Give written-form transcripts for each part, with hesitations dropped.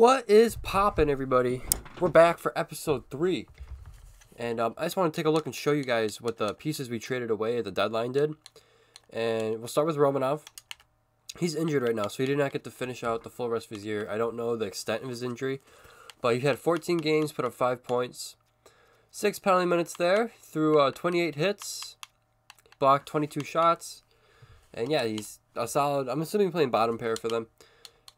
What is poppin', everybody? We're back for episode 3. And I just want to take a look and show you guys what the pieces we traded away at the deadline did. And we'll start with Romanov. He's injured right now, so he did not get to finish out the full rest of his year. I don't know the extent of his injury, but he had 14 games, put up 5 points. 6 penalty minutes there, threw 28 hits, blocked 22 shots. And yeah, he's a solid, I'm assuming playing bottom pair for them.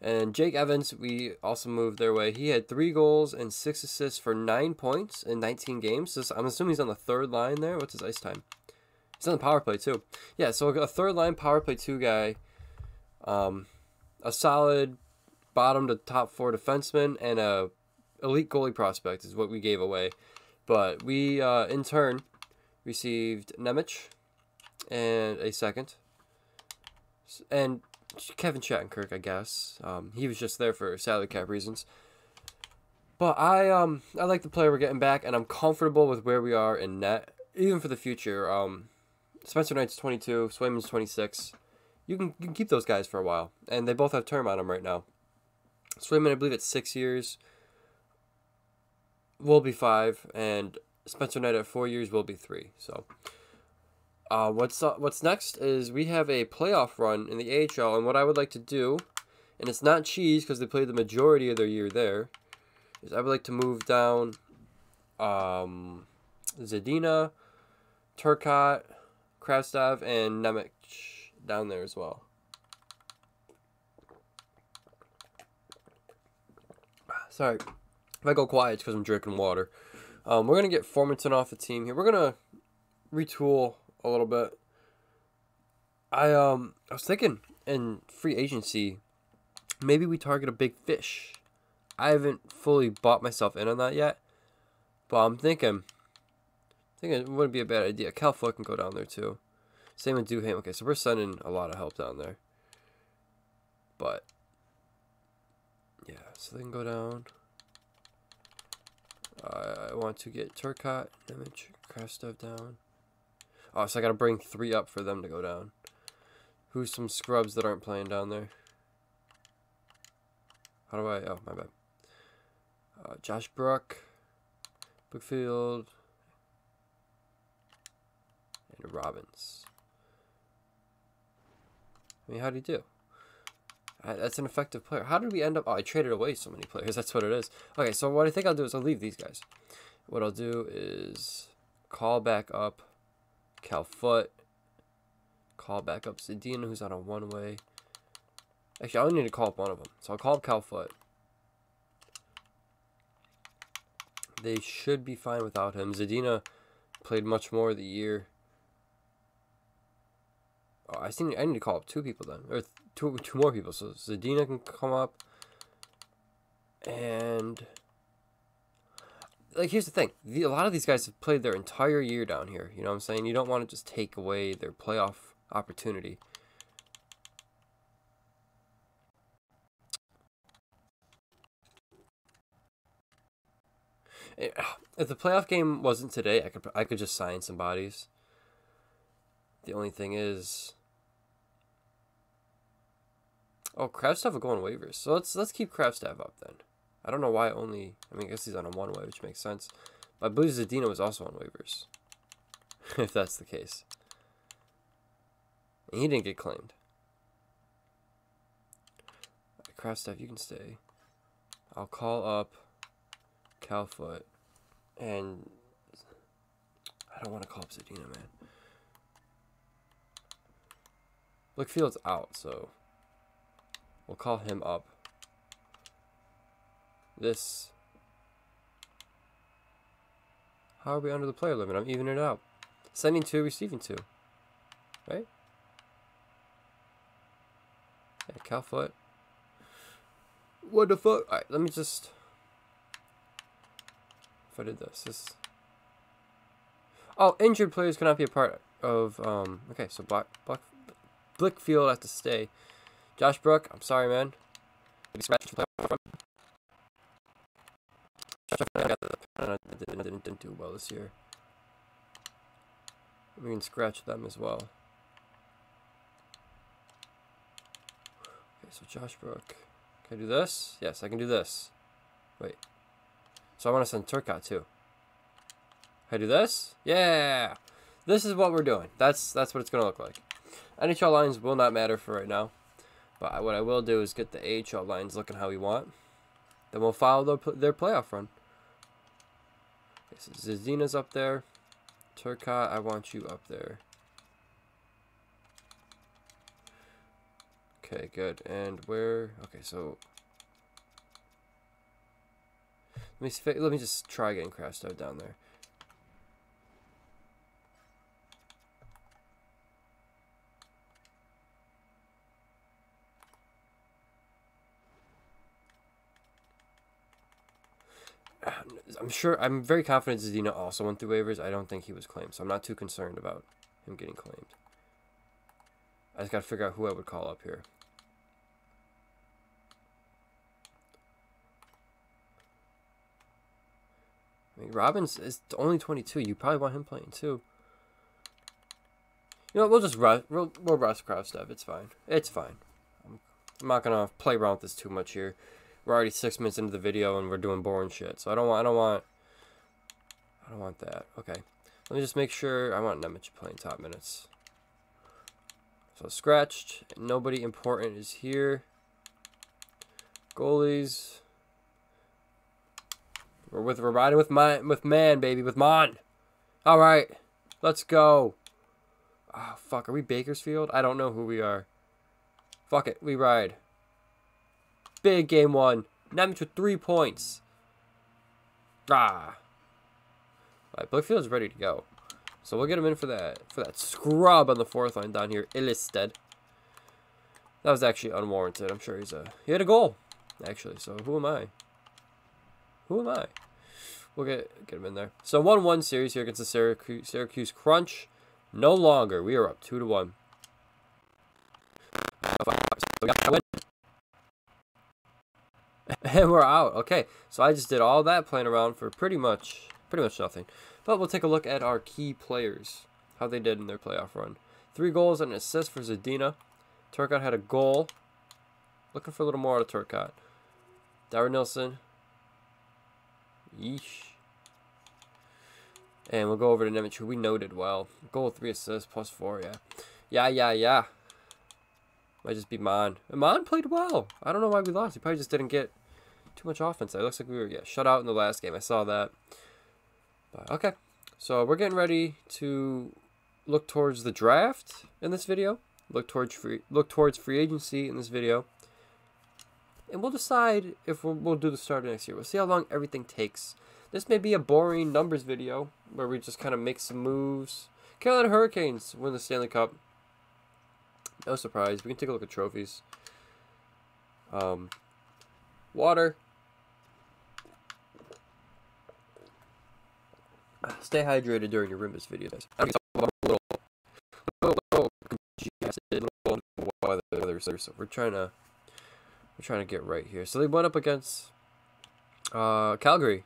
And Jake Evans, we also moved their way. He had 3 goals and 6 assists for 9 points in 19 games. So I'm assuming he's on the third line there. What's his ice time? He's on the power play too. Yeah, so a third line power play 2 guy. A solid bottom to top 4 defenseman and a elite goalie prospect is what we gave away. But we, in turn, received Nemec and a second. And Kevin Shattenkirk, I guess. He was just there for salary cap reasons. But I like the player we're getting back, and I'm comfortable with where we are in net, even for the future. Spencer Knight's 22, Swayman's 26. You can keep those guys for a while, and they both have term on them right now. Swayman, I believe it's 6 years, will be 5, and Spencer Knight at 4 years will be 3. So. What's next is we have a playoff run in the AHL, and what I would like to do, and it's not cheese because they played the majority of their year there, is I would like to move down Zadina, Turcotte, Krastev, and Nemec down there as well. Sorry, if I go quiet, it's because I'm drinking water. We're going to get Formanton off the team here. We're going to retool a little bit. I was thinking in free agency, maybe we target a big fish. I haven't fully bought myself in on that yet, but I'm thinking it wouldn't be a bad idea. Cal Foot can go down there too. Same with Duham. Okay, so we're sending a lot of help down there. But yeah, so they can go down. I want to get Turcotte, Nemec, Krastev down. Oh, so I gotta bring 3 up for them to go down. Who's some scrubs that aren't playing down there? How do I... Oh, my bad. Josh Brook, Brookfield, and Robbins. I mean, how do you do? That's an effective player. How did we end up... Oh, I traded away so many players. That's what it is. Okay, so what I think I'll do is I'll leave these guys. What I'll do is call back up Cal Foot, call back up Zadina, who's on a one-way. Actually, I only need to call up one of them. So I'll call up Cal Foot. They should be fine without him. Zadina played much more of the year. Oh, I need to call up 2 people then. Or two more people. So Zadina can come up. And like, here's the thing. A lot of these guys have played their entire year down here. You know what I'm saying? You don't want to just take away their playoff opportunity. If the playoff game wasn't today, I could just sign some bodies. The only thing is, oh, Krastev will go on waivers. So let's keep Krastev up then. I don't know why only... I mean, I guess he's on a one-way, which makes sense. But I believe Zadina was also on waivers. If that's the case. And he didn't get claimed. Krastev, you can stay. I'll call up Cal Foot. And I don't want to call up Zadina, man. Blickfield's out, so we'll call him up. This. How are we under the player limit? I'm evening it out. Sending 2, receiving 2. Right? Yeah, Cal Foot. What the fuck? Alright, let me just... If I did this. Oh, injured players cannot be a part of... Okay, so Blickfield has to stay. Josh Brook, I'm sorry, man. Didn't do well this year. We can scratch them as well. Okay, so Josh Brook. Can I do this? Yes, I can do this. Wait. So I want to send Turcotte too. Can I do this? Yeah! This is what we're doing. That's what it's going to look like. NHL lines will not matter for right now. But what I will do is get the AHL lines looking how we want. Then we'll follow their playoff run. Okay, so Zadina's up there. Turcotte, I want you up there. Okay, good. And where? Okay, so let me just try getting Krastov down there. I'm very confident Zadina also went through waivers. I don't think he was claimed, so I'm not too concerned about him getting claimed. I just got to figure out who I would call up here. I mean, Robbins is only 22. You probably want him playing too. You know what? We'll just rush. We'll rush Krastov. It's fine. It's fine. I'm not gonna play around with this too much here. We're already 6 minutes into the video and we're doing boring shit. So I don't want that. Okay. Let me just make sure. I want Nemec playing top minutes. So scratched. Nobody important is here. Goalies. We're riding with man, baby, with Mon. All right, let's go. Oh fuck, are we Bakersfield? I don't know who we are. Fuck it, we ride. Big game one. Nemec with 3 points. Ah. All right, Blickfield's ready to go. So we'll get him in for that scrub on the fourth line down here, Illistead. That was actually unwarranted. I'm sure he had a goal, actually. So who am I? Who am I? We'll get him in there. So 1-1 series here against the Syracuse Crunch. No longer. We are up 2-1. And we're out. Okay, so I just did all that playing around for pretty much nothing. But we'll take a look at our key players, how they did in their playoff run. 3 goals and an assist for Zadina. Turcotte had a goal. Looking for a little more out of Turcotte. Darren Nilsson. Yeesh. And we'll go over to Nemec, who we noted well. Goal, 3 assists, +4, yeah. Yeah. Might just be Mon. And Mon played well. I don't know why we lost. He probably just didn't get too much offense. It looks like we were shut out in the last game. I saw that. But, okay. So we're getting ready to look towards the draft in this video. Look towards free agency in this video. And we'll decide if we'll do the start of next year. We'll see how long everything takes. This may be a boring numbers video where we just kind of make some moves. Carolina Hurricanes win the Stanley Cup. No surprise. We can take a look at trophies. Water. Stay hydrated during your Rhimbus videos. So we're trying to get right here. So they went up against Calgary.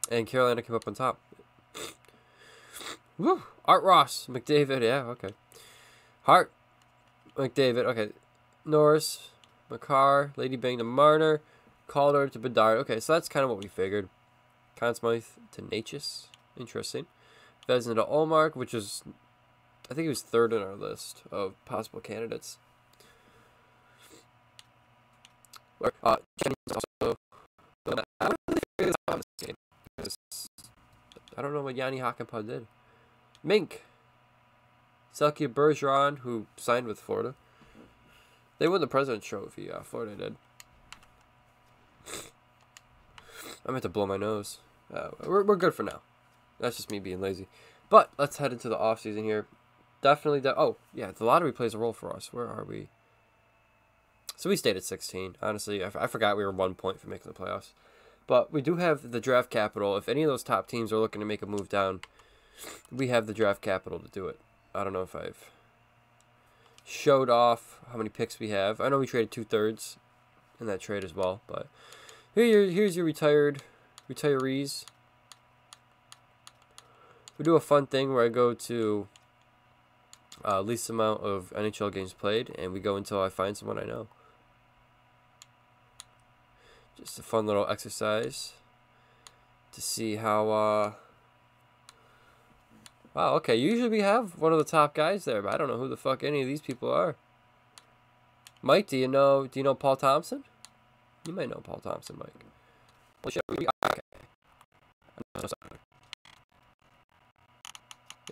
And Carolina came up on top. Woo! Art Ross, McDavid, yeah, okay. Hart, McDavid, okay. Norris, McCarr, Lady Bang to Marner, Calder to Bedard. Okay, so that's kind of what we figured. Conn Smythe to Natchez. Interesting. Vezina to Olmark, which is, I think he was 3rd on our list of possible candidates. I don't know what Yanni Hakanpää did. Mink. Selke Bergeron, who signed with Florida. They won the President's Trophy. Florida did. I meant to blow my nose. We're good for now. That's just me being lazy. But let's head into the offseason here. Definitely. Oh, yeah, the lottery plays a role for us. Where are we? So we stayed at 16. Honestly, I forgot we were 1 point from making the playoffs. But we do have the draft capital. If any of those top teams are looking to make a move down, we have the draft capital to do it. I don't know if I've showed off how many picks we have. I know we traded 2/3 in that trade as well. But here's your retirees. We do a fun thing where I go to least amount of NHL games played, and we go until I find someone I know. Just a fun little exercise to see how. Wow. Okay. Usually we have one of the top guys there, but I don't know who the fuck any of these people are. Mike, do you know Paul Thompson? You might know Paul Thompson, Mike. Well, shit, okay.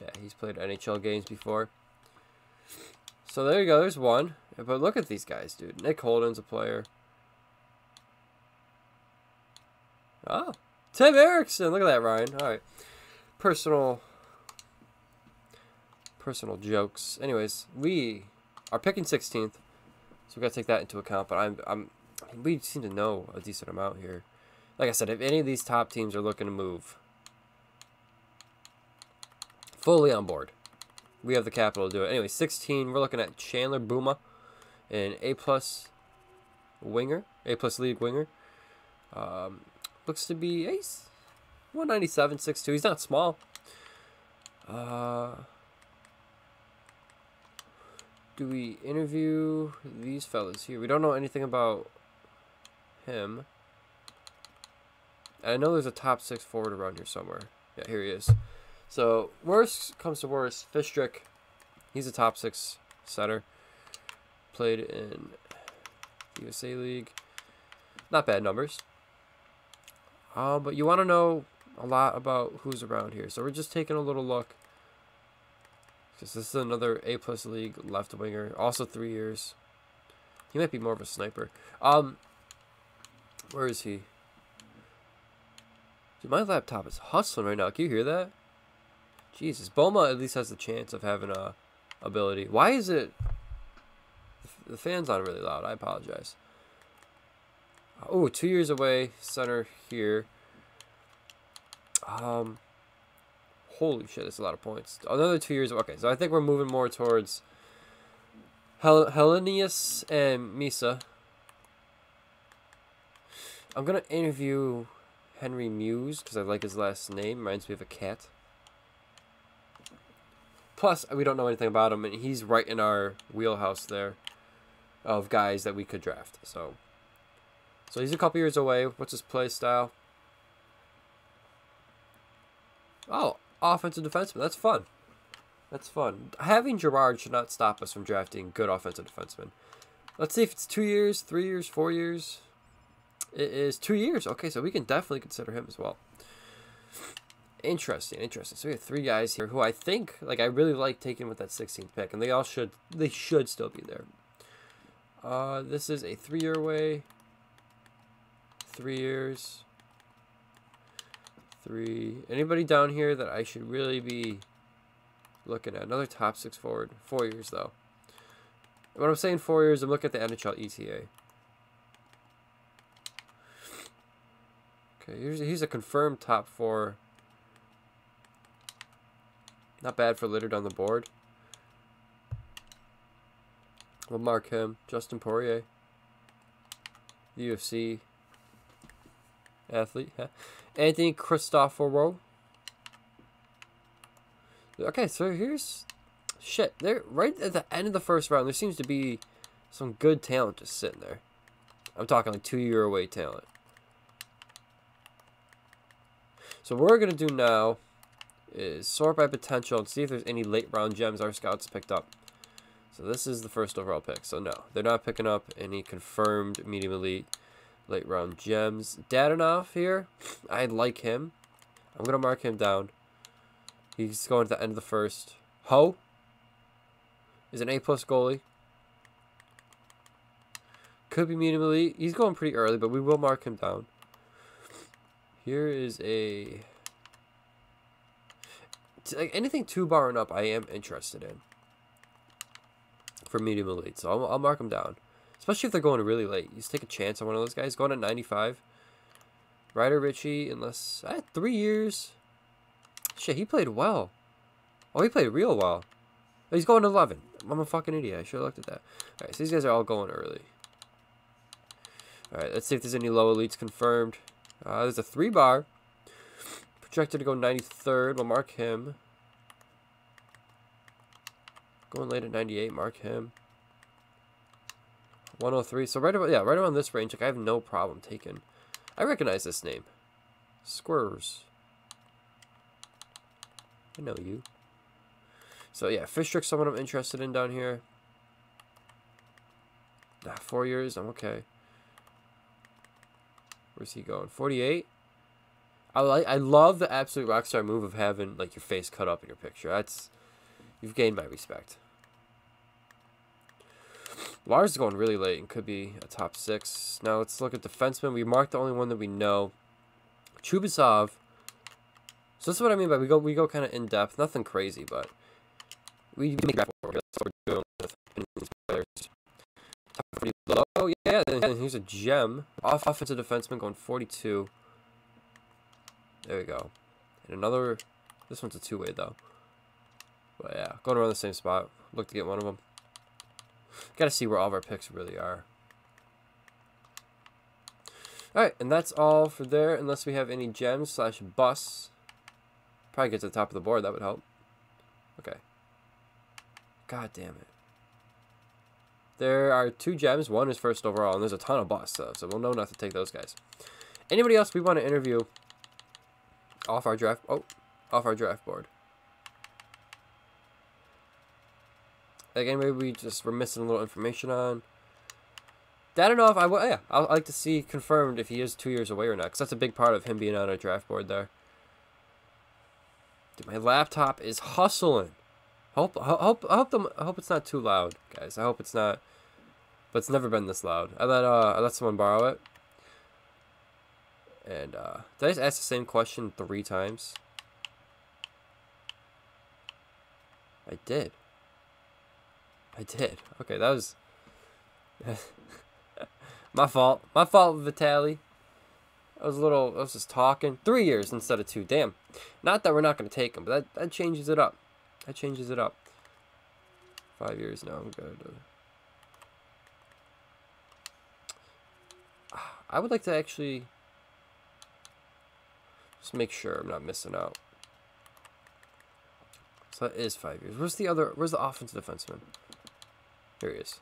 Yeah, he's played NHL games before. So there you go. There's one. But look at these guys, dude. Nick Holden's a player. Oh, Tim Erickson. Look at that, Ryan. All right. Personal jokes. Anyways, we are picking 16th, so we got to take that into account. But we seem to know a decent amount here. Like I said, if any of these top teams are looking to move, fully on board. We have the capital to do it. Anyway, 16. We're looking at Chandler Booma, an A+ winger, A+ league winger. Looks to be ace. 197, 6'2". He's not small. Do we interview these fellas here? We don't know anything about him. I know there's a top 6 forward around here somewhere. Yeah, here he is. So, worst comes to worst, Fistrick. He's a top 6 setter. Played in the USA League. Not bad numbers. But you want to know a lot about who's around here. So we're just taking a little look. Because this is another A+ league left winger. Also 3 years. He might be more of a sniper. Where is he? Dude, my laptop is hustling right now. Can you hear that? Jesus. Boma at least has the chance of having a ability. Why is it... The fan's not really loud. I apologize. Oh, 2 years away. Center here. Holy shit, that's a lot of points. Another 2 years. Okay, so I think we're moving more towards Hellenius and Misa. I'm going to interview Henry Muse because I like his last name. Reminds me of a cat. Plus, we don't know anything about him, and he's right in our wheelhouse there of guys that we could draft. So he's a couple years away. What's his play style? Oh, offensive defenseman. That's fun. That's fun. Having Gerard should not stop us from drafting good offensive defensemen. Let's see if it's 2 years, 3 years, 4 years. It is 2 years. Okay, so we can definitely consider him as well. Interesting. So we have 3 guys here who I think, like, I really like taking with that 16th pick, and they should still be there. This is a 3 year way. 3 years. 3. Anybody down here that I should really be looking at? Another top 6 forward. 4 years, though. When I'm saying 4 years, I'm looking at the NHL ETA. Okay, he's a confirmed top 4. Not bad for littered on the board. We'll mark him. Justin Poirier. The UFC athlete. Anthony Cristoforo. Okay, so here's... Shit, they're right at the end of the first round. There seems to be some good talent just sitting there. I'm talking like 2 year away talent. So what we're going to do now is sort by potential and see if there's any late round gems our scouts picked up. So this is the first overall pick. So no, they're not picking up any confirmed medium elite late round gems. Dadonov here, I like him. I'm going to mark him down. He's going to the end of the first. Ho is an A+ goalie. Could be medium elite. He's going pretty early, but we will mark him down. Here is a... Like anything 2-bar and up, I am interested in. For medium elite, so I'll mark him down. Especially if they're going really late. You just take a chance on one of those guys. Going at 95. Ryder Ritchie, unless... 3 years. Shit, he played well. Oh, he played real well. Oh, he's going to 11. I'm a fucking idiot. I should have looked at that. Alright, so these guys are all going early. Alright, let's see if there's any low elites confirmed. There's a 3-bar. Projected to go 93rd. We'll mark him. Going late at 98, mark him. 103. So right about, yeah, right around this range. Like, I have no problem taking. I recognize this name. Squirrers. I know you. So yeah, fish trick, someone I'm interested in down here. Nah, 4 years, I'm okay. Where's he going? 48. I love the absolute rockstar move of having like your face cut up in your picture. You've gained my respect. Lars is going really late and could be a top 6. Now let's look at defensemen. We marked the only one that we know. Chubasov. So this is what I mean by we go kind of in depth. Nothing crazy, but we make that for. That's what we're doing with these players. Oh yeah, and here's a gem. Offensive defenseman going 42. There we go. And another. This one's a 2-way though. But yeah, going around the same spot. Look to get one of them. Got to see where all of our picks really are. Alright, and that's all for there, unless we have any gems / busts. Probably get to the top of the board, that would help. Okay. God damn it. There are 2 gems, 1 is first overall, and there's a ton of busts, though, so we'll know not to take those guys. Anybody else we want to interview off our draft board? Again, maybe we're missing a little information on. I don't know if I'd like to see confirmed if he is 2 years away or not, because that's a big part of him being on our draft board there. Dude, my laptop is hustling. I hope it's not too loud, guys. I hope it's not, but it's never been this loud. I let someone borrow it, and did I just ask the same question 3 times? I did. Okay, that was my fault. My fault, Vitaly. I was just talking. 3 years instead of 2. Damn. Not that we're not going to take him, but that changes it up. That changes it up. 5 years now. I'm good. I would like to actually just make sure I'm not missing out. So that is 5 years. Where's the offensive defenseman? Here he is.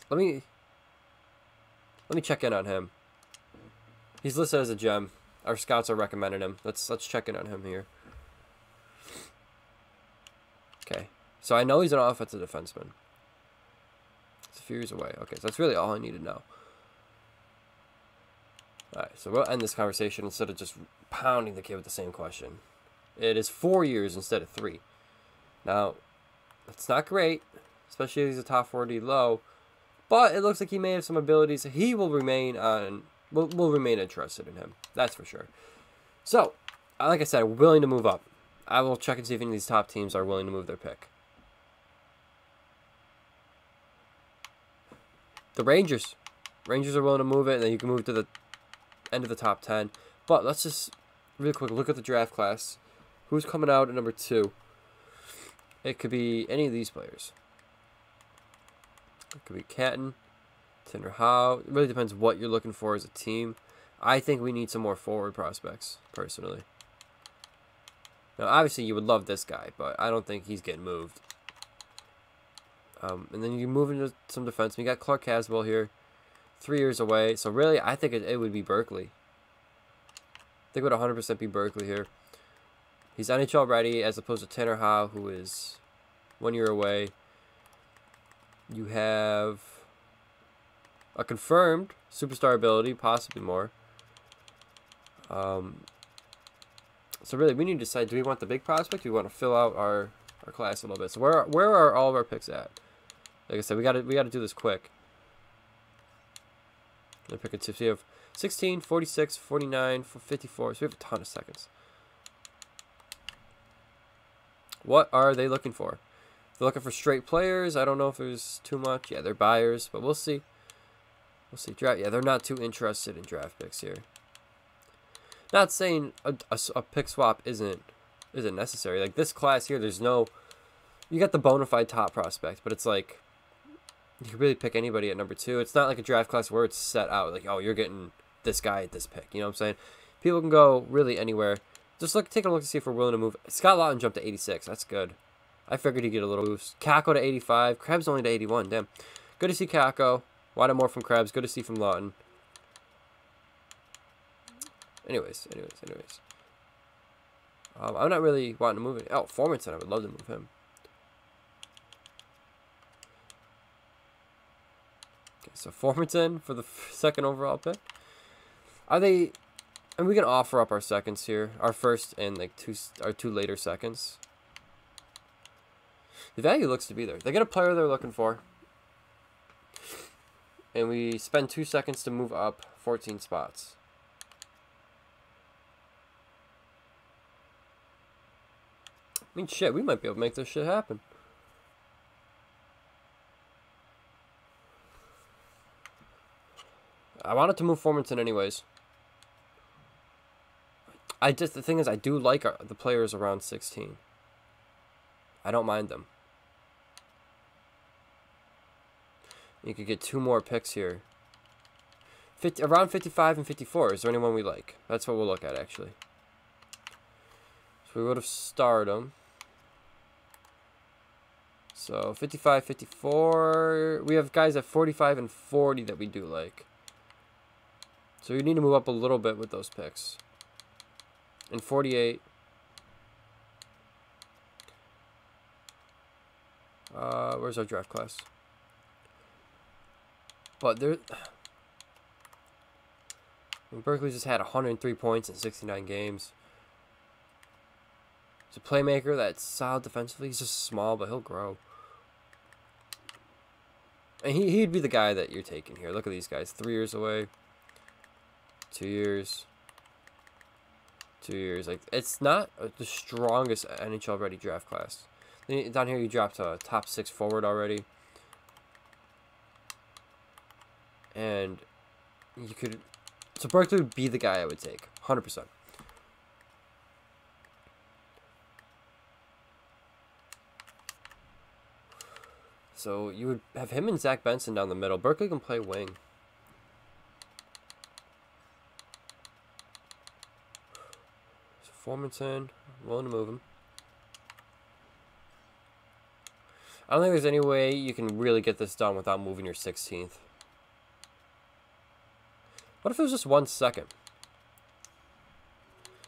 Let me check in on him. He's listed as a gem. Our scouts are recommending him. Let's check in on him here. Okay. So I know he's an offensive defenseman. It's a few years away. Okay, so that's really all I need to know. Alright, so we'll end this conversation instead of just pounding the kid with the same question. It is 4 years instead of 3. Now, that's not great, especially if he's a top 40 low, but it looks like he may have some abilities. He will remain on. We'll remain interested in him. That's for sure. So, like I said, we're willing to move up. I will check and see if any of these top teams are willing to move their pick. The Rangers. Rangers are willing to move it, and then you can move to the end of the top 10. But let's just, really quick, look at the draft class. Who's coming out at number 2? It could be any of these players. It could be Catton, Tinder Howe. It really depends what you're looking for as a team. I think we need some more forward prospects, personally. Now, obviously, you would love this guy, but I don't think he's getting moved. And then you move into some defensemen. You got Clark Caswell here, 3 years away. So, really, I think it would be Berkeley. I think it would 100% be Berkeley here. He's NHL ready, as opposed to Tanner Howe, who is 1 year away. You have a confirmed superstar ability, possibly more. So really, we need to decide: do we want the big prospect? Do we want to fill out our class a little bit? So where are all of our picks at? Like I said, we got to do this quick. I'm picking tips. We have 16, 46, 49, 54. So we have a ton of seconds. What are they looking for? If they're looking for straight players, I don't know if there's too much. Yeah, they're buyers, but we'll see. We'll see. Draft. Yeah, they're not too interested in draft picks here. Not saying a pick swap isn't necessary. Like this class here, there's no. You got the bona fide top prospect, but it's like you can really pick anybody at number 2. It's not like a draft class where it's set out like, oh, you're getting this guy at this pick. You know what I'm saying? People can go really anywhere. Just take a look to see if we're willing to move. Scott Lawton jumped to 86. That's good. I figured he'd get a little boost. Cocko to 85. Krebs only to 81. Damn. Good to see Cocko. Wanted more from Krebs. Good to see from Lawton. Anyways. I'm not really wanting to move it. Oh, Formanton, I would love to move him. Okay, so Formanton for the second overall pick. Are they... And we can offer up our seconds here. Our first and like our two later seconds. The value looks to be there. They get a player they're looking for. And we spend 2 seconds to move up 14 spots. I mean, shit, we might be able to make this shit happen. I wanted to move Formanton anyways. The thing is, I do like the players around 16. I don't mind them. You could get 2 more picks here. Around 55 and 54. Is there anyone we like? That's what we'll look at, actually. So we would have starred them. So 55, 54. We have guys at 45 and 40 that we do like. So we need to move up a little bit with those picks. And 48. Where's our draft class? But there, Berkeley just had 103 points in 69 games. He's a playmaker that's solid defensively. He's just small, but he'll grow. And he'd be the guy that you're taking here. Look at these guys. 3 years away. 2 years. 2 years. Like, it's not the strongest NHL ready draft class. Then down here you dropped a top 6 forward already. And you could... So Berkeley would be the guy I would take. 100%. So you would have him and Zach Benson down the middle. Berkeley can play wing. So Formanton, willing to move him. I don't think there's any way you can really get this done without moving your 16th. What if it was just 1 second?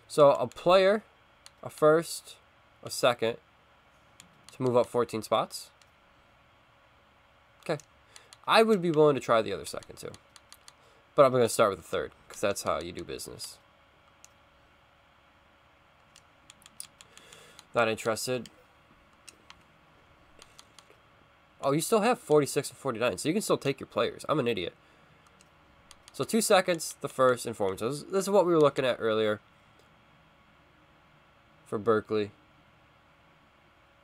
So a player, a first, a second, to move up 14 spots. Okay. I would be willing to try the other second too. But I'm going to start with the third, because that's how you do business. Not interested. Oh, you still have 46 and 49, so you can still take your players. I'm an idiot. So 2 seconds, the first, and Formanton. So this is what we were looking at earlier for Berkeley.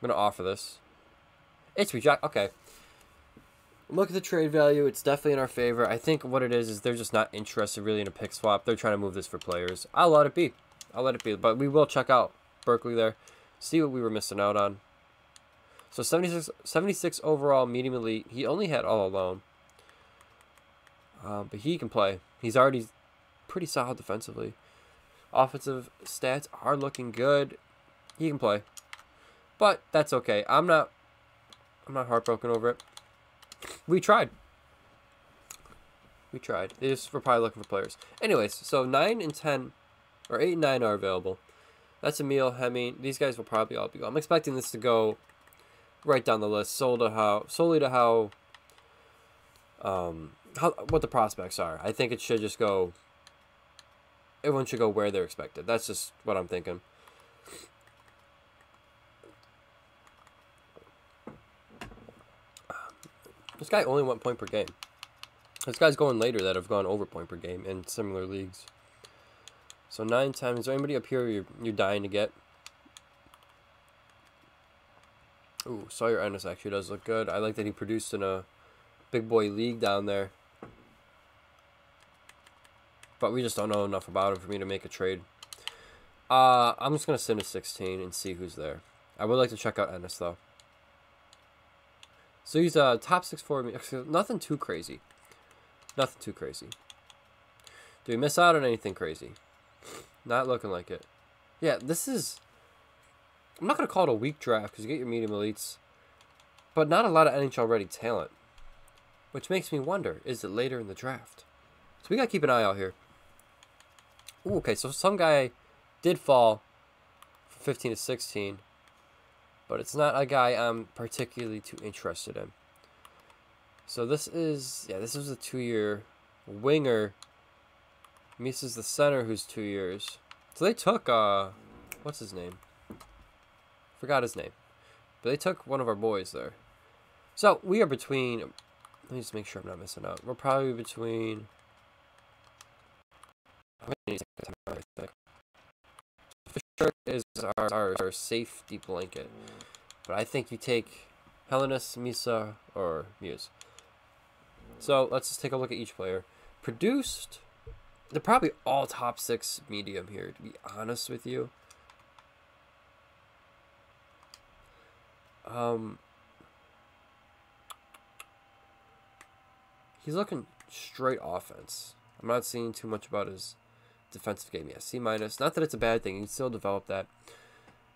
I'm going to offer this. It's reject. Okay. Look at the trade value. It's definitely in our favor. I think what it is they're just not interested really in a pick swap. They're trying to move this for players. I'll let it be. I'll let it be. But we will check out Berkeley there. See what we were missing out on. So 76 overall, medium elite. He only had all alone. But he can play. He's already pretty solid defensively. Offensive stats are looking good. He can play. But that's okay. I'm not heartbroken over it. We tried. We tried. They just were probably looking for players. Anyways, so 9 and 10, or 8 and 9 are available. That's Emil, Hemming. These guys will probably all be gone. I'm expecting this to go right down the list, solely to how what the prospects are. I think it should just go. Everyone should go where they're expected. That's just what I'm thinking. This guy only went point per game. This guy's going later that have gone over point per game in similar leagues. So 9 times. Is there anybody up here you're dying to get? Ooh, Sawyer Ennis actually does look good. I like that he produced in a big boy league down there. But we just don't know enough about him for me to make a trade. I'm just going to send a 16 and see who's there. I would like to check out Ennis, though. So he's a top 6 for me. Nothing too crazy. Nothing too crazy. Do we miss out on anything crazy? Not looking like it. Yeah, this is... I'm not going to call it a weak draft because you get your medium elites, but not a lot of NHL ready talent, which makes me wonder, is it later in the draft? So we got to keep an eye out here. Ooh, okay, so some guy did fall from 15 to 16, but it's not a guy I'm particularly too interested in. So this is, yeah, this is a 2-year winger. Misa's the center who's 2 years. So they took, what's his name? Forgot his name. But they took one of our boys there. So we are between, let me just make sure I'm not missing out. We're probably between, Fisher is our safety blanket. But I think you take Hellenis, Misa, or Muse. So let's just take a look at each player. Produced, they're probably all top 6 medium here, to be honest with you. He's looking straight offense. I'm not seeing too much about his defensive game yet. C-. Not that it's a bad thing. You can still develop that.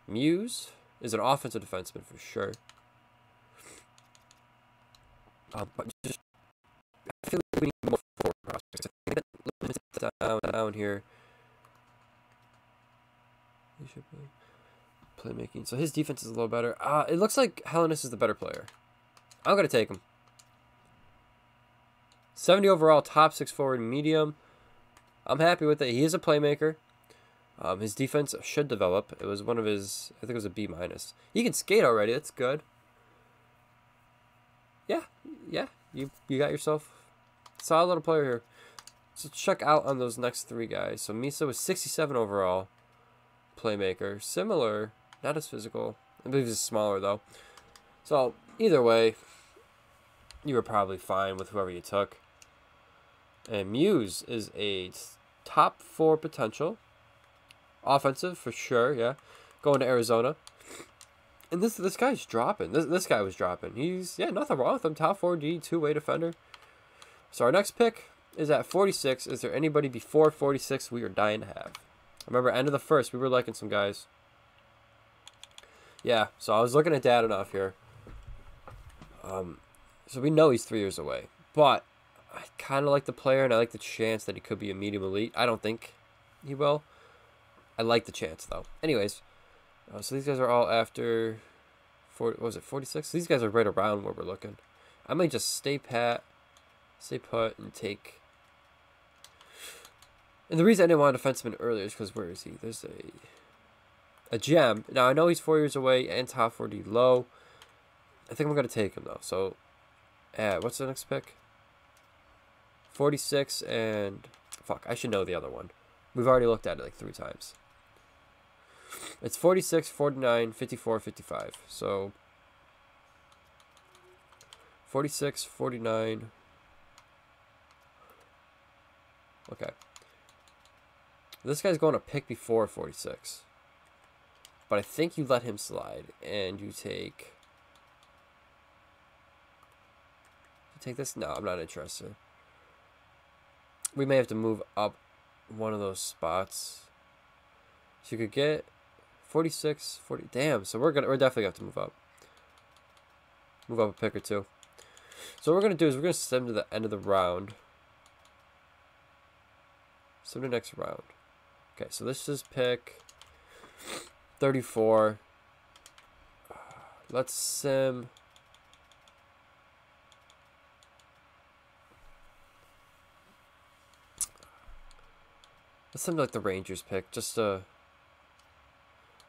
Muse is an offensive defenseman for sure. But just, I feel like we need more forward prospects. I think that limits it down here. He should play playmaking. So his defense is a little better. It looks like Hellenis is the better player. I'm going to take him. 70 overall, top 6 forward, medium. I'm happy with it. He is a playmaker. His defense should develop. It was one of his, I think it was a B-. He can skate already. That's good. Yeah. You got yourself a solid little player here. So check out on those next 3 guys. So Misa was 67 overall, playmaker. Similar, not as physical. I believe he's smaller though. So either way, you were probably fine with whoever you took. And Muse is a top 4 potential. Offensive for sure, yeah. Going to Arizona. And this guy's dropping. This guy was dropping. He's, yeah, nothing wrong with him. Top 4D, 2-way defender. So our next pick is at 46. Is there anybody before 46 we are dying to have? Remember, end of the first, we were liking some guys. Yeah, so I was looking at Dadonov here. So we know he's 3 years away. But I kind of like the player, and I like the chance that he could be a medium elite. I don't think he will. I like the chance, though. Anyways, so these guys are all after 40, what was it, 46? These guys are right around where we're looking. I might just stay put, and take. And the reason I didn't want a defenseman earlier is because where is he? There's a gem. Now, I know he's 4 years away and top 40 low. I think I'm going to take him, though. So, what's the next pick? 46 and... Fuck, I should know the other one. We've already looked at it like 3 times. It's 46, 49, 54, 55. So, 46, 49... Okay. This guy's going to pick before 46. But I think you let him slide. And you take... You take this? No, I'm not interested. We may have to move up one of those spots. So you could get 46, 40. Damn, so we're definitely gonna have to move up. Move up a pick or 2. So what we're gonna do is we're gonna send him to the end of the round. Send him to the next round. Okay, so this is pick 34. Let's sim. Let's send like the Rangers pick, just to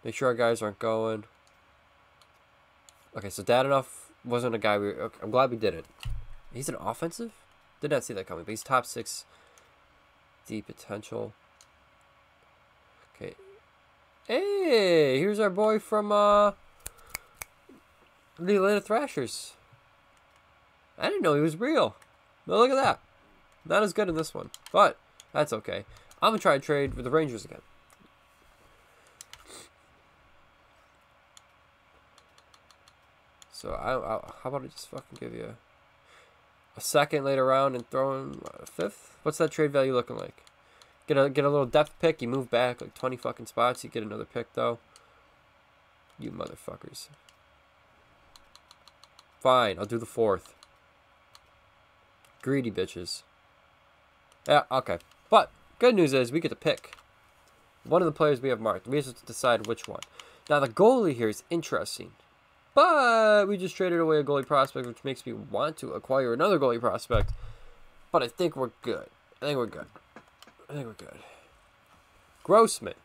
make sure our guys aren't going. Okay, so Dadonov wasn't a guy we... Okay, I'm glad we did it. He's an offensive? Did not see that coming, but he's top 6 D potential. Okay. Hey, here's our boy from the Atlanta Thrashers. I didn't know he was real. But look at that. Not as good in this one, but that's okay. I'm going to try to trade with the Rangers again. So, how about I just fucking give you a second later round and throw in a 5th? What's that trade value looking like? Get a little depth pick. You move back like 20 fucking spots. You get another pick, though. You motherfuckers. Fine, I'll do the 4th. Greedy bitches. Yeah, okay. But, good news is we get to pick one of the players we have marked. We have to decide which one. Now, the goalie here is interesting. But we just traded away a goalie prospect, which makes me want to acquire another goalie prospect. But I think we're good. I think we're good. Grossman.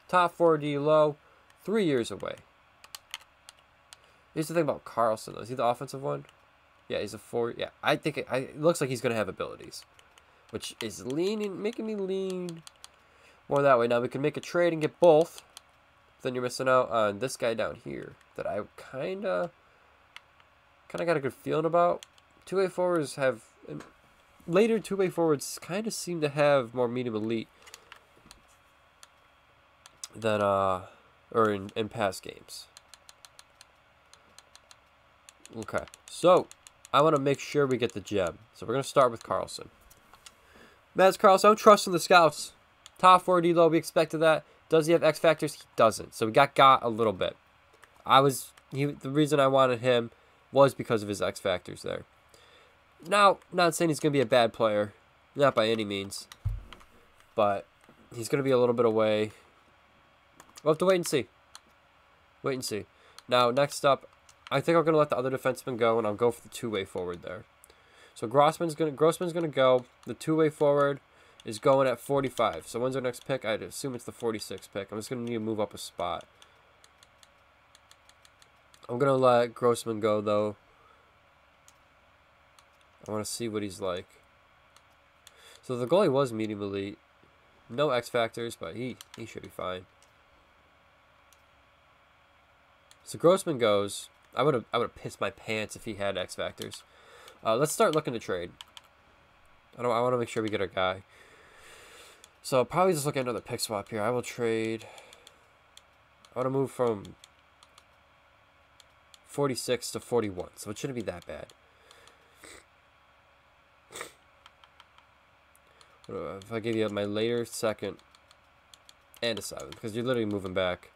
Top 4D low. 3 years away. Here's the thing about Carlson, though. Is he the offensive one? Yeah, he's a 4. Yeah, I think it looks like he's going to have abilities. Which is making me lean more that way. Now, we can make a trade and get both. Then you're missing out on this guy down here that I kind of got a good feeling about. Two-way forwards have... Later two-way forwards kind of seem to have more medium elite than, or in past games. Okay, so I want to make sure we get the gem. So we're going to start with Carlson. Mads Carlson, I'm trusting the scouts. Top 4D low, we expected that. Does he have X factors? He doesn't. So we got a little bit. The reason I wanted him was because of his X factors there. Now, not saying he's going to be a bad player. Not by any means. But he's going to be a little bit away. We'll have to wait and see. Wait and see. Now, next up, I think I'm going to let the other defenseman go, and I'll go for the two-way forward there. So Grossman's going to go. The two-way forward is going at 45. So when's our next pick? I'd assume it's the 46 pick. I'm just going to need to move up a spot. I'm going to let Grossman go, though. I want to see what he's like. So the goalie was medium elite. No X factors, but he should be fine. So Grossman goes. I would have pissed my pants if he had X factors. Let's start looking to trade. I want to make sure we get our guy. So I'll probably just look at another pick swap here. I will trade. I want to move from 46 to 41, so it shouldn't be that bad. If I give you my later second and a 7, because you're literally moving back.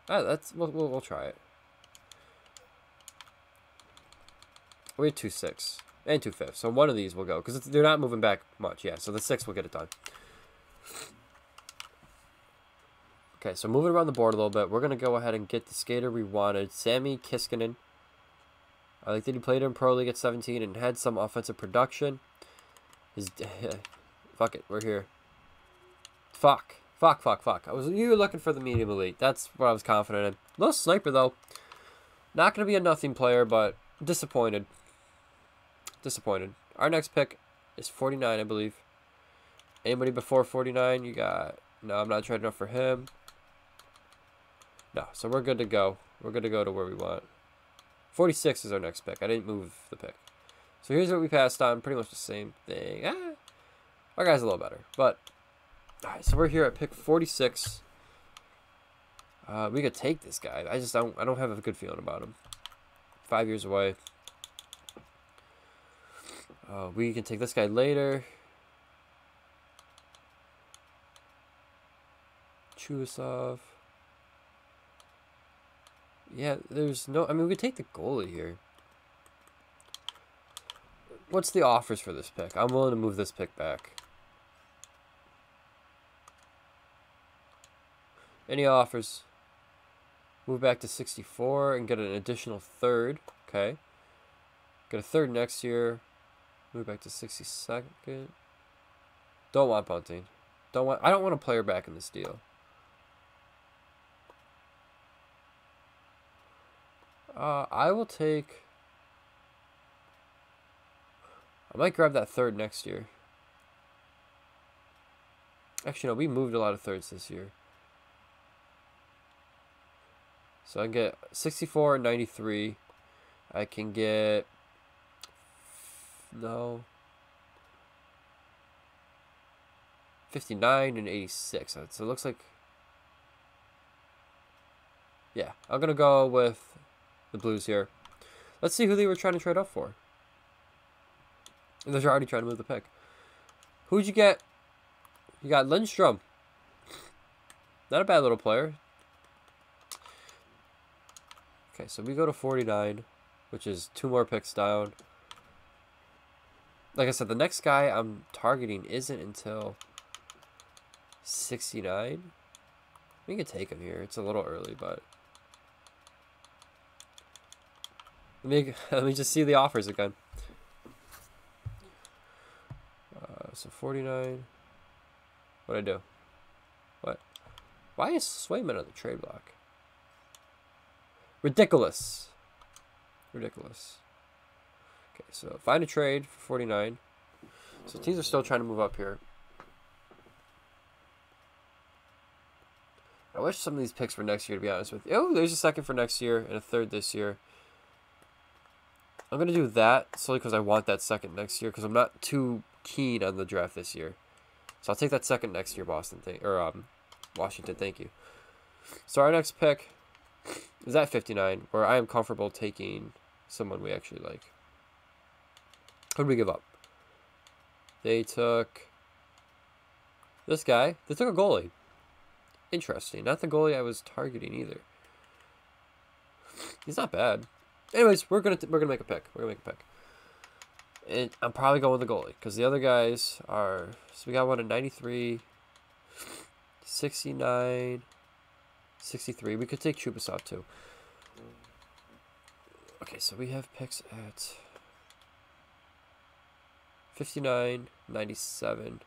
We'll try it. We have 2-6 and 2-5, so one of these will go because they're not moving back much. Yeah, so the 6 will get it done. Okay, so moving around the board a little bit, we're gonna go ahead and get the skater we wanted, Sami Kiskinen. I like that he played in Pro League at 17 and had some offensive production. Fuck it, we're here. Fuck. You were looking for the medium elite. That's what I was confident in. Little sniper though. Not gonna be a nothing player, but disappointed. Our next pick is 49, I believe. Anybody before 49? You got... No, I'm not trading up for him. No, so we're good to go. We're good to go to where we want. 46 is our next pick. I didn't move the pick. So here's what we passed on. Pretty much the same thing. Our guy's a little better. But, alright, so we're here at pick 46. We could take this guy. I don't have a good feeling about him. 5 years away. We can take this guy later. Chusov. Yeah, there's no... I mean, we could take the goalie here. What's the offers for this pick? I'm willing to move this pick back. Any offers? Move back to 64 and get an additional third. Okay. Get a third next year. Move back to 62nd. Don't want Bunting. I don't want a player back in this deal. I will take... I might grab that third next year. Actually, no, we moved a lot of thirds this year. So I can get 64 and 93. I can get... No. 59 and 86. So it looks like... Yeah, I'm going to go with the Blues here. Let's see who they were trying to trade up for. They're already trying to move the pick. Who'd you get? You got Lindstrom. Not a bad little player. Okay, so we go to 49, which is 2 more picks down. Like I said, the next guy I'm targeting isn't until 69. We can take him here. It's a little early, but let me just see the offers again. So 49. What'd I do? What? Why is Swayman on the trade block? Ridiculous. Ridiculous. Okay, so find a trade for 49. So teams are still trying to move up here. I wish some of these picks for next year, to be honest with you. Oh, there's a second for next year and a third this year. I'm going to do that solely because I want that second next year because I'm not too keen on the draft this year. So I'll take that second next year, Washington. Thank you. So our next pick is at 59, where I am comfortable taking someone we actually like. Who did we give up? They took this guy. They took a goalie. Interesting. Not the goalie I was targeting either. He's not bad. Anyways, we're gonna make a pick. We're gonna make a pick. And I'm probably going with the goalie because the other guys are. So we got one at 93, 69, 63. We could take Chubasov too. Okay, so we have picks at 59, 97.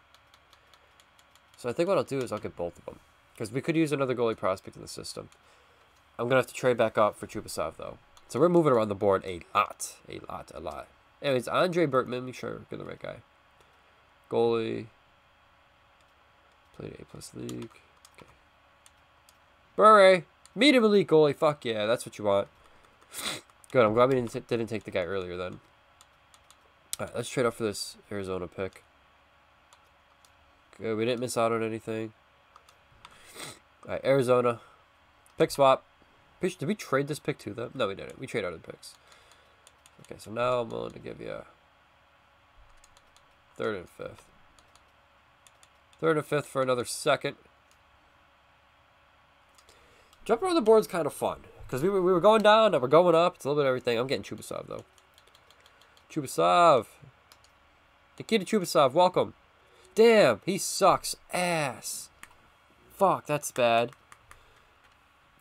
So I think what I'll do is I'll get both of them because we could use another goalie prospect in the system. I'm gonna have to trade back up for Chubasov though. So we're moving around the board a lot. Anyways, Andre Bertman, make sure we're the right guy. Goalie. Played A+ league. Okay. Bure, medium elite goalie. Fuck yeah, that's what you want. Good, I'm glad we didn't take the guy earlier then. Alright, let's trade up for this Arizona pick. Good, we didn't miss out on anything. Alright, Arizona. Pick swap. Did we trade this pick to them? No, we didn't. We trade out of the picks. Okay, so now I'm willing to give you a 3rd and 5th. 3rd and 5th for another second. Jumping around the board's kind of fun. Because we were going down, and we're going up. It's a little bit of everything. I'm getting Chubasov, though. Chubasov. Nikita Chubasov, welcome. Damn, he sucks ass. Fuck, that's bad.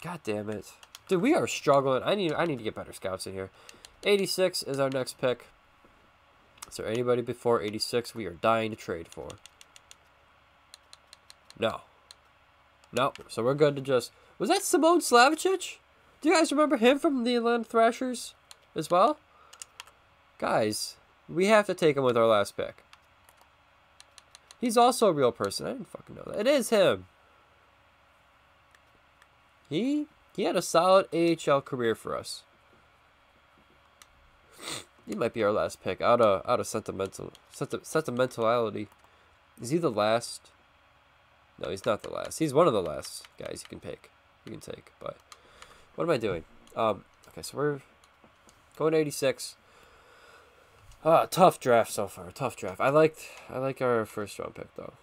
God damn it. Dude, we are struggling. I need to get better scouts in here. 86 is our next pick. Is there anybody before 86 we are dying to trade for? No. No. So we're good to just... Was that Simone Slavicic? Do you guys remember him from the Atlanta Thrashers as well? Guys, we have to take him with our last pick. He's also a real person. I didn't fucking know that. It is him. He had a solid AHL career for us. He might be our last pick out of sentimentality. Is he the last? No, he's not the last. He's one of the last guys you can pick. You can take. But what am I doing? Okay, so we're going to 86. Tough draft so far. Tough draft. I like our first round pick though.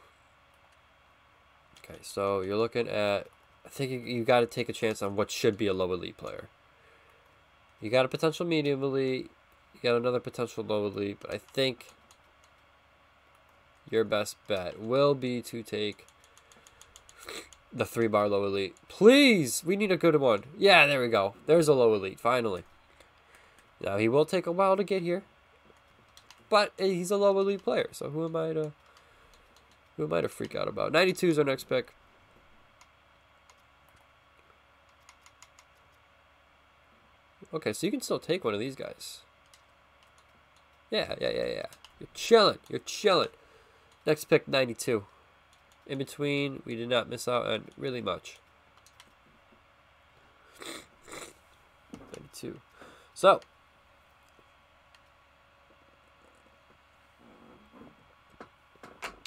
Okay, so you're looking at. I think you got to take a chance on what should be a low elite player. You got a potential medium elite. You got another potential low elite. But I think your best bet will be to take the 3-bar low elite. Please! We need a good one. Yeah, there we go. There's a low elite, finally. Now, he will take a while to get here. But he's a low elite player. So who am I to freak out about? 92 is our next pick. Okay, so you can still take one of these guys. Yeah. You're chilling. Next pick, 92. In between, we did not miss out on really much. 92. So.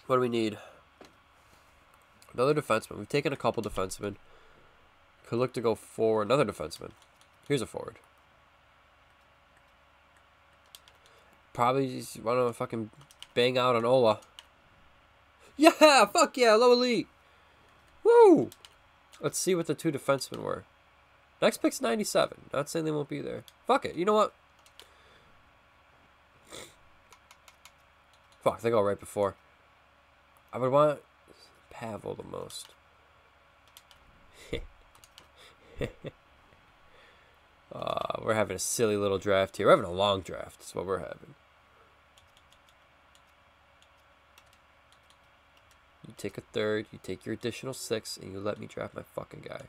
What do we need? Another defenseman. We've taken a couple defensemen. Could look to go for another defenseman. Here's a forward. Probably just want to fucking bang out on Ola. Yeah! Fuck yeah! Low elite! Woo! Let's see what the 2 defensemen were. Next pick's 97. Not saying they won't be there. Fuck it. You know what? Fuck, they go right before. I would want Pavel the most. We're having a silly little draft here. We're having a long draft. That's what we're having. You take a third, you take your additional 6, and you let me draft my fucking guy.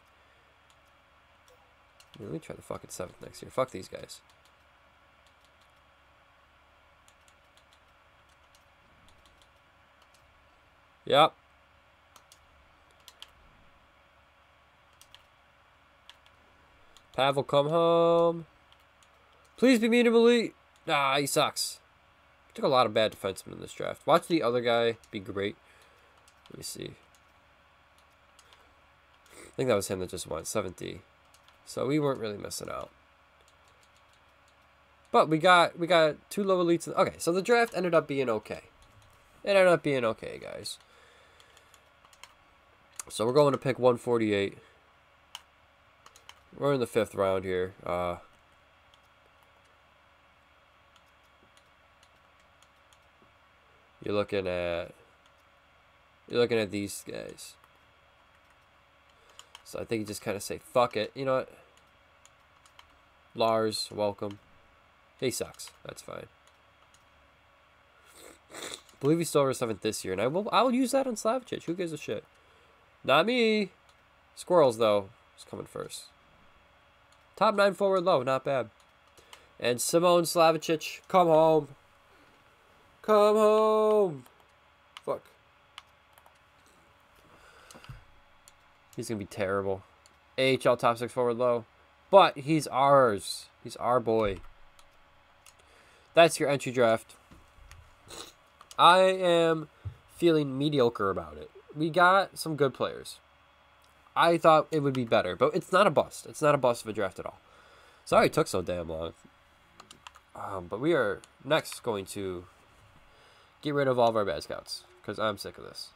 Let me try the fucking 7th next year. Fuck these guys. Yep. Pavel, come home. Please be mean and elite. Ah, he sucks. Took a lot of bad defensemen in this draft. Watch the other guy be great. Let me see. I think that was him that just won 70. So we weren't really missing out. But we got 2 low elites. Okay, so the draft ended up being okay. It ended up being okay, guys. So we're going to pick 148. We're in the 5th round here. You're looking at these guys. So I think you just kind of say, fuck it. You know what? Lars, welcome. He sucks. That's fine. I believe he's still over 7th this year, and I'll use that on Slavicic. Who gives a shit? Not me. Squirrels, though, is coming first. Top 9 forward low, not bad. And Simone Slavicic, come home. Come home. Fuck. He's going to be terrible. AHL top 6 forward low. But he's ours. He's our boy. That's your entry draft. I am feeling mediocre about it. We got some good players. I thought it would be better, but it's not a bust. It's not a bust of a draft at all. Sorry it took so damn long. But we are next going to get rid of all of our bad scouts, because I'm sick of this.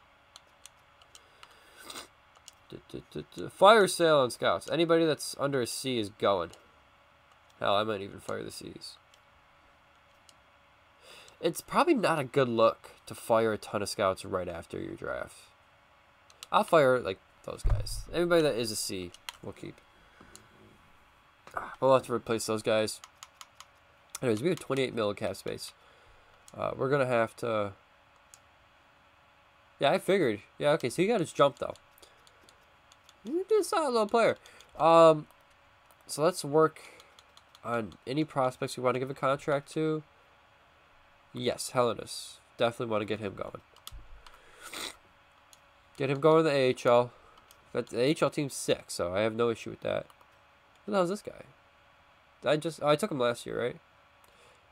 Fire sale on scouts. Anybody that's under a C is going. Hell, I might even fire the C's. It's probably not a good look to fire a ton of scouts right after your draft. I'll fire, like, those guys. Anybody that is a C, we'll keep. We'll have to replace those guys. Anyways, we have 28 mil cap space. We're going to have to... Yeah, I figured. Yeah, okay, so he got his jump, though. He's a solid little player. So let's work on any prospects we want to give a contract to. Yes, Hellenis. Definitely want to get him going. Get him going in the AHL. But the AHL team's sick, so I have no issue with that. Who the hell is this guy? I took him last year, right?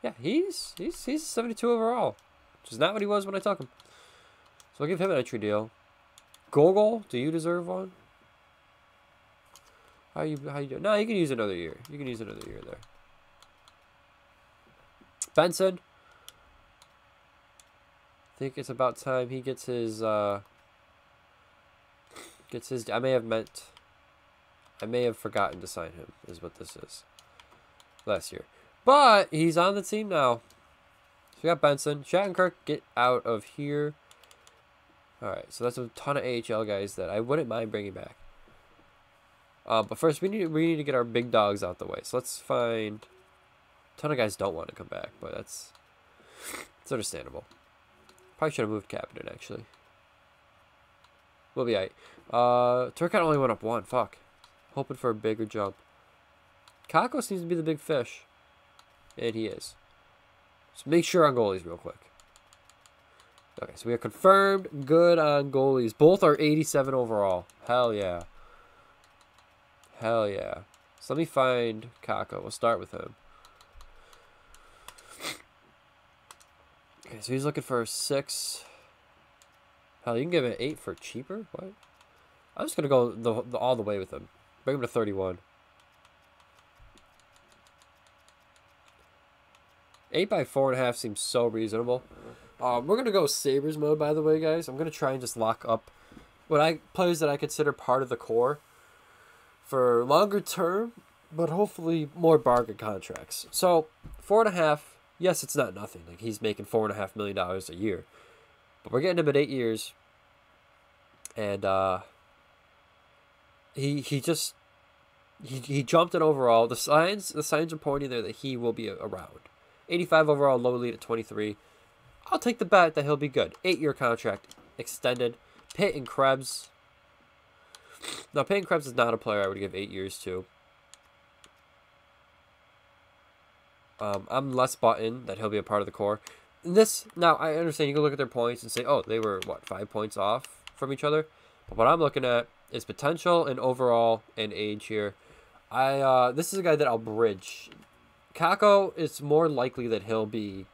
Yeah, he's 72 overall, which is not what he was when I took him. So I'll give him an entry deal. Gogol, do you deserve one? How you doing? No, you can use another year. You can use another year there. Benson. I think it's about time he gets his I may have forgotten to sign him, is what this is. Last year. But he's on the team now. So we got Benson. Shattenkirk, get out of here. Alright, so that's a ton of AHL guys that I wouldn't mind bringing back. But first, we need to get our big dogs out the way. So let's find... A ton of guys don't want to come back, but it's understandable. Probably should have moved Captain, actually. We'll be alright. Turcotte only went up 1. Fuck. Hoping for a bigger jump. Cocko seems to be the big fish. And he is. So make sure on goalies real quick. Okay, so we are confirmed good on goalies. Both are 87 overall. Hell yeah. Hell yeah. So let me find Cocko. We'll start with him. Okay, so he's looking for 6. Hell, you can give it 8 for cheaper? What? I'm just going to go all the way with him. Bring him to 31. 8 by 4.5 seems so reasonable. We're going to go Sabres mode, by the way, guys. I'm going to try and just lock up players that I consider part of the core for longer term, but hopefully more bargain contracts. So 4.5, yes, it's not nothing. Like, he's making $4.5 million a year, but we're getting him at 8 years, and he jumped in overall. The signs are pointing there that he will be around 85 overall, low lead at 23. I'll take the bet that he'll be good. 8-year contract extended. Pitt and Krebs. Now, Pitt and Krebs is not a player I would give 8 years to. I'm less bought in that he'll be a part of the core. Now, I understand you can look at their points and say, oh, they were, what, 5 points off from each other? But what I'm looking at is potential and overall and age here. This is a guy that I'll bridge. Cocko, it's more likely that he'll be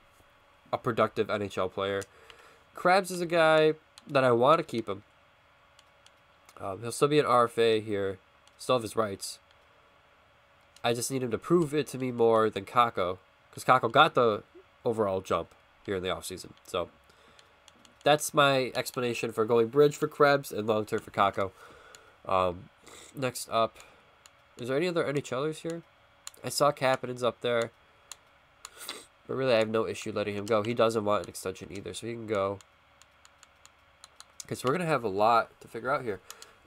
a productive NHL player. Krebs is a guy that I want to keep him. He'll still be an RFA here. Still have his rights. I just need him to prove it to me more than Cocko. Because Cocko got the overall jump here in the offseason. So that's my explanation for going bridge for Krebs and long term for Cocko. Next up, is there any other NHLers here? I saw Kapanen's up there. But really, I have no issue letting him go. He doesn't want an extension either, so he can go. Because we're going to have a lot to figure out here.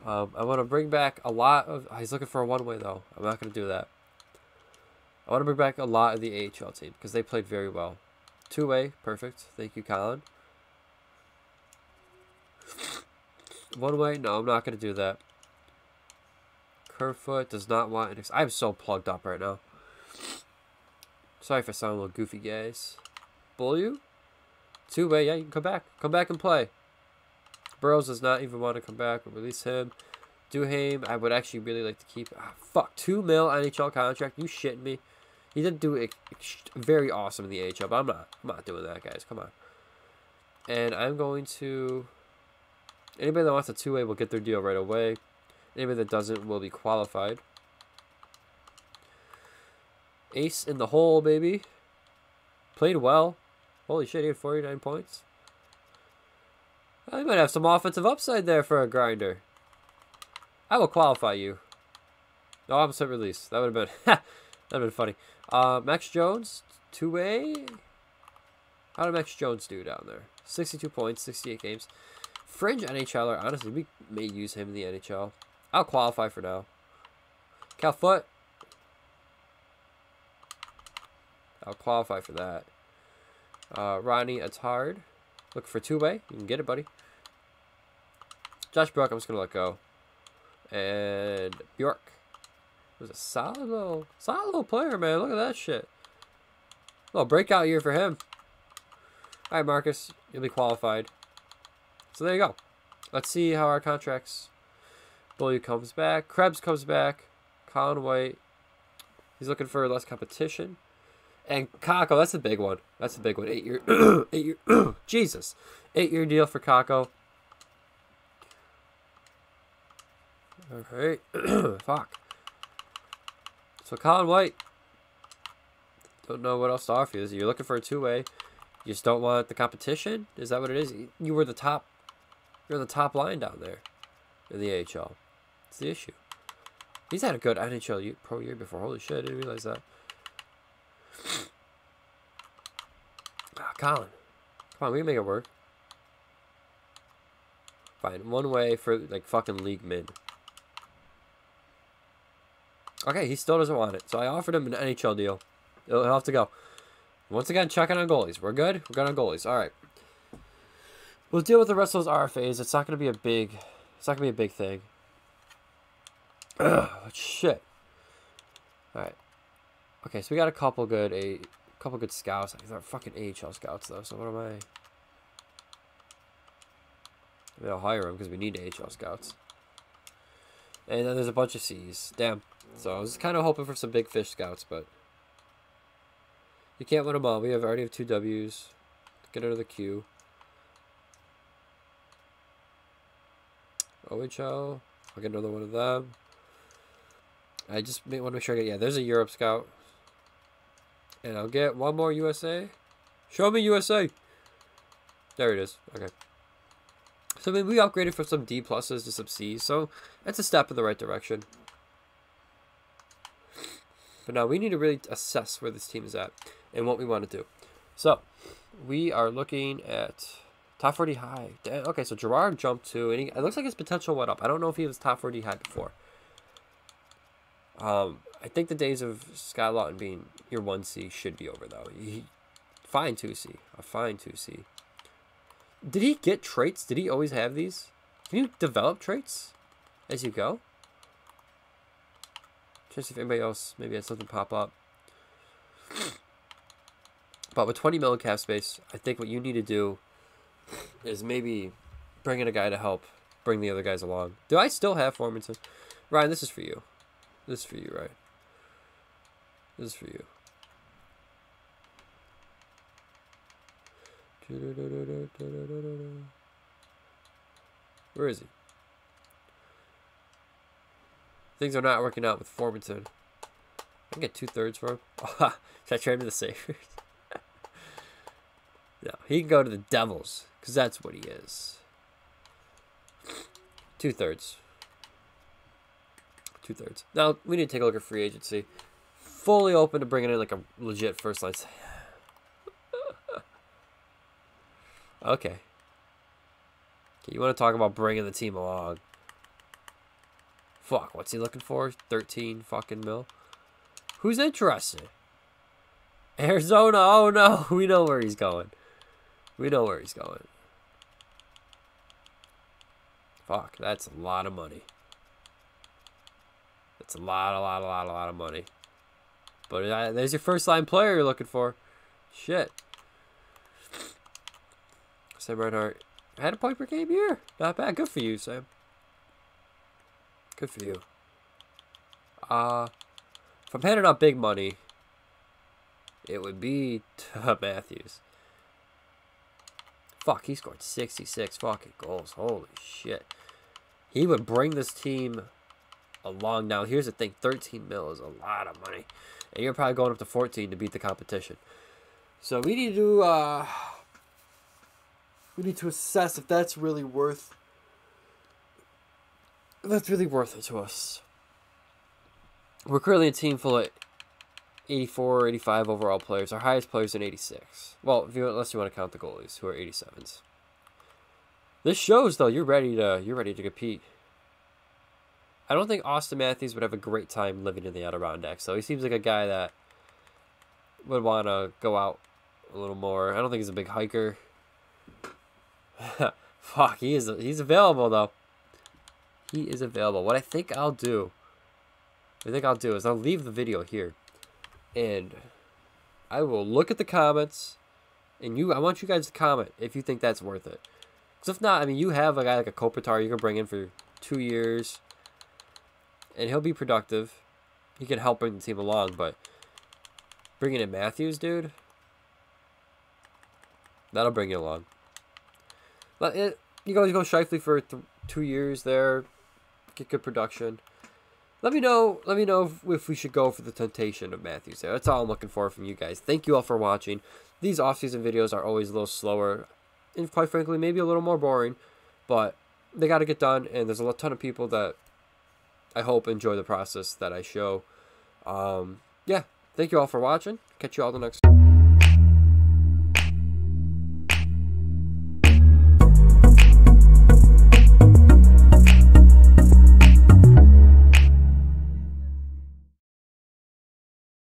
I want to bring back a lot of... he's looking for a one-way, though. I'm not going to do that. I want to bring back a lot of the AHL team, because they played very well. Two-way, perfect. Thank you, Colin. One-way, no, I'm not going to do that. Kerfoot does not want an... I'm so plugged up right now. Sorry if I sound a little goofy, guys. Beaulieu? Two-way, yeah, you can come back. Come back and play. Burrows does not even want to come back. We'll release him. Duhaime, I would actually really like to keep... fuck, 2 mil NHL contract. You shitting me? He did do it very awesome in the AHL, but I'm not doing that, guys. Come on. And I'm going to... Anybody that wants a two-way will get their deal right away. Anybody that doesn't will be qualified. Ace in the hole, baby. Played well. Holy shit, he had 49 points. I might have some offensive upside there for a grinder. I will qualify you. No, opposite release. That would have been that would have been funny. Max Jones, two-way. How did Max Jones do down there? 62 points, 68 games. Fringe NHLer. Honestly, we may use him in the NHL. I'll qualify for now. Cal Foot. I'll qualify for that. Ronnie Attard. Look for two-way. You can get it, buddy. Josh Brook, I'm just going to let go. And Bjork. It was a solid little player, man. Look at that shit. Little breakout year for him. All right, Marcus. You'll be qualified. So there you go. Let's see how our contracts... Beaulieu comes back. Krebs comes back. Colin White. He's looking for less competition. And Cocko, that's a big one. That's a big one. 8-year, Jesus. 8-year deal for Cocko. Alright. Fuck. So Colin White. Don't know what else to offer you. You're looking for a two-way. You just don't want the competition? Is that what it is? You were the top. You're the top line down there in the AHL. It's the issue. He's had a good NHL pro year before. Holy shit, I didn't realize that. Colin. Come on, we can make it work. Fine. One way for, like, fucking league mid. Okay, he still doesn't want it. So I offered him an NHL deal. He'll have to go. Once again, checking on goalies. We're good? We're good on goalies. All right. We'll deal with the rest of those RFAs. It's not going to be a big... It's not going to be a big thing. Ugh, shit. All right. Okay, so we got a couple good scouts. These are fucking AHL scouts, though. So what am I... Maybe I'll hire them because we need AHL scouts. And then there's a bunch of C's. Damn. So I was kind of hoping for some big fish scouts, but... You can't win them all. We already have 2 W's. Get out of the queue. OHL. I'll get another one of them. I just want to make sure I get... Yeah, there's a Europe scout. And I'll get one more USA. Show me USA. There it is. Okay. So I mean, we upgraded from some D pluses to some C's. So that's a step in the right direction. But now we need to really assess where this team is at and what we want to do. So we are looking at top 40 high. Okay, so Gerard jumped to, and it looks like his potential went up. I don't know if he was top 40 high before. I think the days of Scott Lawton being your 1C should be over, though. Fine 2C. A fine 2C. Did he get traits? Did he always have these? Can you develop traits as you go? Trying to see if anybody else maybe had something pop up. But with 20 mil cap space, I think what you need to do is maybe bring in a guy to help bring the other guys along. Do I still have Formanton? Ryan, this is for you. This is for you, Ryan. This is for you. Where is he? Things are not working out with Formanton. I can get 2/3 for him. Oh, should I trade him to the Sabres? No, he can go to the Devils, because that's what he is. 2/3. 2/3. Now, we need to take a look at free agency. Fully open to bringing in like a legit first line. Okay. You want to talk about bringing the team along. Fuck, what's he looking for? 13 fucking mil? Who's interested? Arizona, oh no. We know where he's going. We know where he's going. Fuck, that's a lot of money. That's a lot of money. But there's your first line player you're looking for. Shit. Sam Reinhart had a point per game here. Not bad. Good for you, Sam. Good for you. If I'm handing out big money, it would be Matthews. Fuck, he scored 66 fucking goals. Holy shit. He would bring this team along. Now, here's the thing. 13 mil is a lot of money. And you're probably going up to 14 to beat the competition. So we need to assess if that's really worth it to us. We're currently a team full of 84 or 85 overall players. Our highest players in 86. Well, unless you want to count the goalies, who are 87s. This shows though you're ready to compete. I don't think Austin Matthews would have a great time living in the Adirondacks, so he seems like a guy that would want to go out a little more. I don't think he's a big hiker. Fuck, he's available though. He is available. What I think I'll do is I'll leave the video here, and I will look at the comments, and I want you guys to comment if you think that's worth it. Because if not, I mean, you have a guy like a Kopitar you can bring in for 2 years, and he'll be productive. He can help bring the team along, but bringing in Matthews, dude, that'll bring you along. But you guys go Shifley for 2 years there, get good production. Let me know if we should go for the temptation of Matthews there. That's all I'm looking for from you guys. Thank you all for watching. These off-season videos are always a little slower, and quite frankly, maybe a little more boring, but they got to get done, and there's a ton of people that I hope enjoy the process that I show. Yeah, thank you all for watching. Catch you all the next